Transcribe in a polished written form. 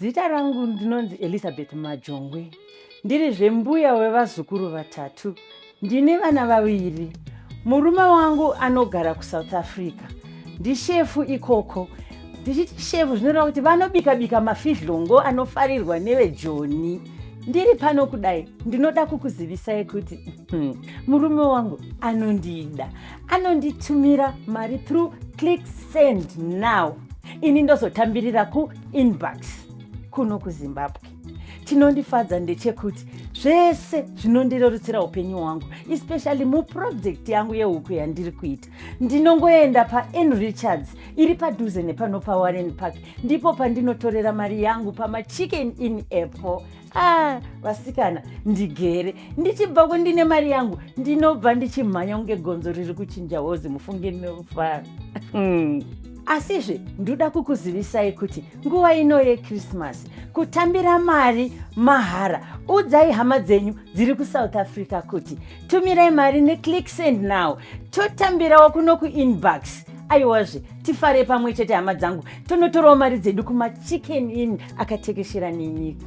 Zita rangu ndinonzi Elizabeth Majongwe. Ndiri zvembuya wevazukuru vatatu. Ndine vana vaviri. Murume wangu anogara kuSouth Africa. Ndishefu ikoko. Ndichiti shefu zvinoreva kuti vanobika mafidhlongo anofarirwa neveJoni. Ndiri pano kudai ndinoda kukuzivisai kuti murume wangu anondida. Anonditumira mari through ClickSendNow. Ini ndozotambirira kuInnBucks kuno kuZimbabwe. Chinondifadza ndechekuti zvese zvinondirerutsira upenyu hwangu, especially muproject yangu yehuku yandiri kuita. Ndinongoenda paEnRichards iri padhuze nepano paWarren Park, ndipo pandinotorera mari yangu pamachicken in app. Vasikana, ndigere ndichibva kundine mari yangu ndinobva ndichimhanya kunge gonzo riri kuchinja hozi mufunge neufara. Asizve ndoda kukuzivisai kuti nguva ino yeChristmas kutambira mari mahara. Udzai hama dzenyu dziri kuSouth Africa kuti tumirai mari neClickSendNow, totambirawo kuno kuInnBucks. Aiwazve tifare pamwe chete hama dzangu, tonotorawo mari dzedu kumachicken in akatekeshera nenyika.